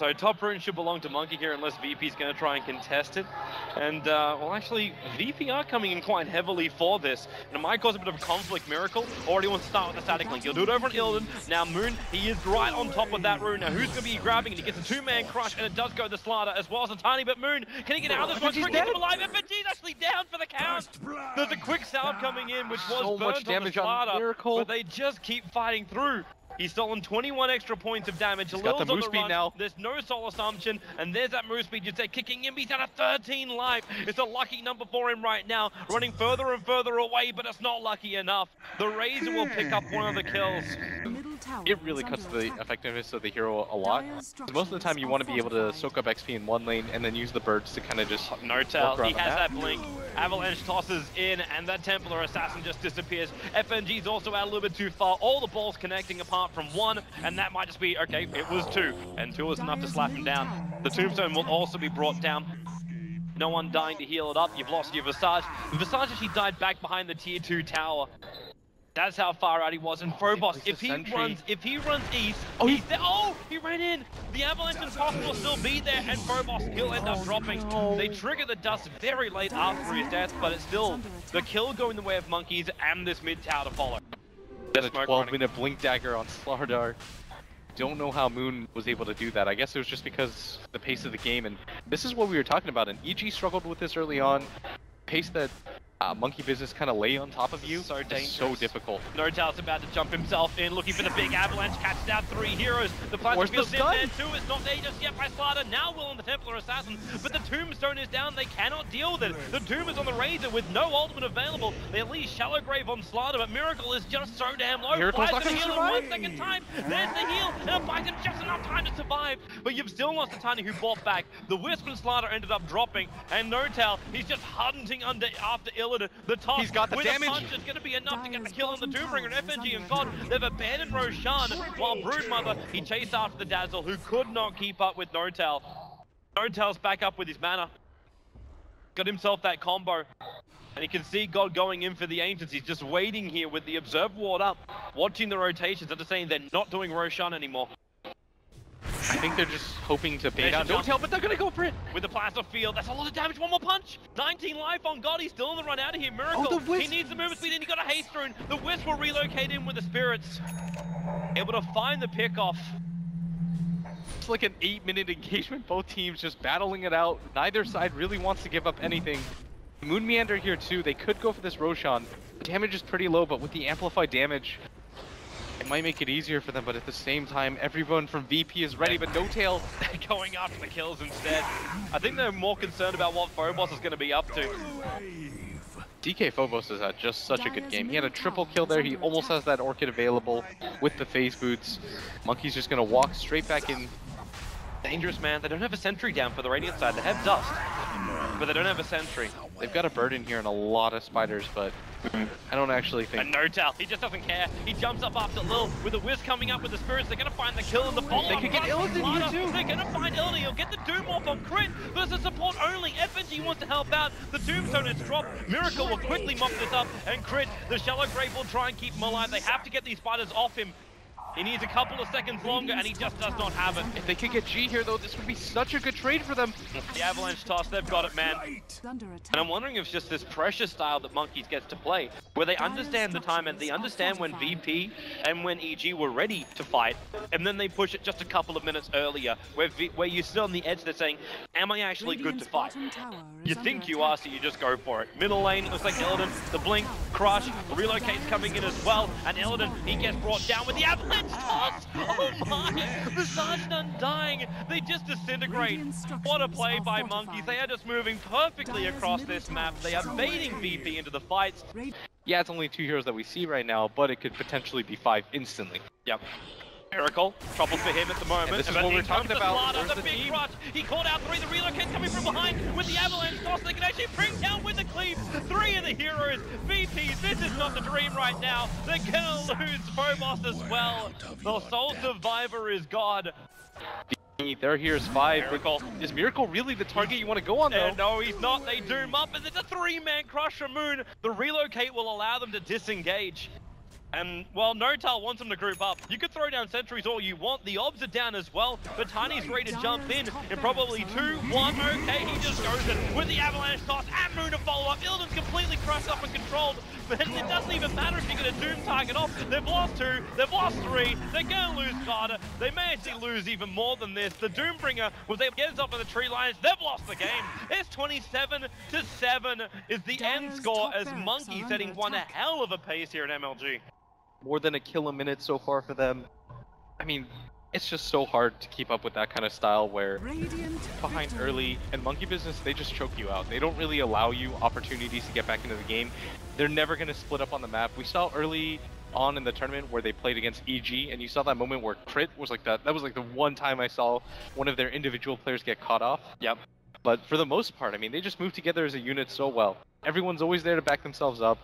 So top rune should belong to Monkey here unless VP's going to try and contest it. And, well, actually, VP are coming in quite heavily for this. And it might cause a bit of a conflict. Miracle already wants to start with the static link. He'll do it over on Illidan. Now, Moon, he is right on top of that rune. Now, who's going to be grabbing it? He gets a two-man crush, and it does go to Slaughter as well as a tiny bit. Moon, can he get out of this one? Trick him alive. FNG's actually down for the count. There's a quick salve coming in, which was so burnt much damage on the Slaughter, on Miracle. but they just keep fighting through. He's stolen 21 extra points of damage. He's got the move speed now. There's no soul assumption, and there's that move speed. You'd say kicking him. He's down to 13 life. It's a lucky number for him right now, running further and further away, but it's not lucky enough. The Razor will pick up one of the kills. It really cuts the effectiveness of the hero a lot. Most of the time you want to be able to soak up XP in one lane and then use the birds to kind of just N0tail, he has that blink. Avalanche tosses in, and that Templar Assassin just disappears. FNG's also out a little bit too far. All the balls connecting apart from one, and that might just be, okay, it was two, and two was enough to slap him down. The Tombstone will also be brought down. No one dying to heal it up. You've lost your Visage. Visage actually died back behind the tier 2 tower. That's how far out he was. And Phobos, if he runs east, he's there. Oh, he ran in. The Avalanche and Toss will still be there, and Phobos will end up dropping. They trigger the dust very late after his death, but it's still the kill going the way of Monkeys and this mid tower to follow. That's a 12-minute blink dagger on Slardar. Don't know how Moon was able to do that. I guess it was just because the pace of the game, and this is what we were talking about. And EG struggled with this early on. Pace that Monkey Business kind of lay on top of you. So dangerous. So difficult. N0tail's about to jump himself in, looking for the big avalanche. Catches out 3 heroes. The plasma field's in there too. It's not there just yet by Slaughter. Now Will on the Templar Assassin, but the Tombstone is down. They cannot deal with it. The Tomb is on the Razor with no ultimate available. They at least Shallow Grave on Slaughter, but Miracle is just so damn low. Miracle's not gonna heal survive. in 1 second time. There's the heal, and it buys him just enough time to survive. But you've still lost a Tiny who bought back. The Wisp and Slaughter ended up dropping, and N0tail, he's just hunting after Illidan. The top He's got the with damage. A punch is going to be enough to get the kill on the Doombringer, and FNG and God, they've abandoned Roshan, while Broodmother, he chased after the Dazzle, who could not keep up with N0tail. N0tail's back up with his mana. Got himself that combo. And you can see God going in for the Ancients. He's just waiting here with the Observe Ward up, watching the rotations. Understanding they're not doing Roshan anymore. I think they're just hoping to bait out N0tail, but they're gonna go for it. With the Plasma Field, that's a lot of damage. One more punch. 19 life on God. He's still on the run out of here. Miracle. He needs the movement speed, and he got a haste rune. The Wisp will relocate in with the Spirits. Able to find the pickoff. It's like an 8-minute engagement. Both teams just battling it out. Neither side really wants to give up anything. Moon Meander here too. They could go for this Roshan. The damage is pretty low, but with the amplified damage, it might make it easier for them, but at the same time, everyone from VP is ready, but N0tail going after the kills instead. I think they're more concerned about what Phobos is going to be up to. DK Phobos has had just such a good game. He had a triple kill there. He almost has that Orchid available with the phase boots. Monkey's just going to walk straight back in. Dangerous, man. They don't have a sentry down for the Radiant side. They have Dust, but they don't have a sentry. They've got a bird in here and a lot of spiders, but I don't actually think... And N0tail, he just doesn't care. He jumps up after Lil with the Wisp coming up with the Spirits. They're going to find the kill and the follow-up. They could get Illidan here too. They're going to find Illidan. He'll get the Doom off on Crit versus support only. FNG wants to help out. The Tombstone is dropped. Miracle will quickly mop this up, and Crit, the Shallow Grave will try and keep him alive. They have to get these spiders off him. He needs a couple of seconds longer, and he just does not have it. If they could get G here, though, this would be such a good trade for them. The Avalanche toss, they've got it, man. And I'm wondering if it's just this pressure style that Monkeys gets to play, where they understand the time and they understand when VP and when EG were ready to fight, and then they push it just a couple of minutes earlier, where you're still on the edge, they're saying, am I actually good to fight? You think you are, so you just go for it. Middle lane, looks like Illidan, the blink, crush, relocate's coming in as well, and Illidan, he gets brought down with the Avalanche toss! Oh my! Visage undying! They just disintegrate. What a play by Monkeys. They are just moving perfectly across this map. They are baiting VP into the fights. Yeah, it's only 2 heroes that we see right now, but it could potentially be 5 instantly. Yep. Miracle, trouble for him at the moment. And this is what we're talking about. Where's the big crush. He called out 3, the relocate coming from behind with the Avalanche toss. They can actually bring down with the cleave 3 of the heroes. VP, this is not the dream right now. They're gonna lose Phobos as well. The sole survivor is God. There, here's 5. Miracle. Is Miracle really the target you want to go on, though? No, he's not. They doom up, and it's a 3-man crush from Moon. The relocate will allow them to disengage. And, well, Notal wants them to group up. You could throw down sentries all you want. The obs are down as well, but Tiny's ready to jump in probably 2, 1. Okay, he just goes in with the avalanche toss and Moon to follow up. Illidan's completely crushed up and controlled, but it doesn't even matter if you get a Doom target off. They've lost 2, they've lost 3, they're going to lose Carter. They may actually lose even more than this. The Doombringer was able to get himself on the tree lines. They've lost the game. It's 27-7 is the end score as Monkey setting one hell of a pace here at MLG. More than a kill a minute so far for them. I mean, it's just so hard to keep up with that kind of style where behind early, and Monkey Business, they just choke you out. They don't really allow you opportunities to get back into the game. They're never going to split up on the map. We saw early on in the tournament where they played against EG, and you saw that moment where Crit was like that. That was like the one time I saw one of their individual players get caught off. Yep. But for the most part, I mean, they just move together as a unit so well. Everyone's always there to back themselves up.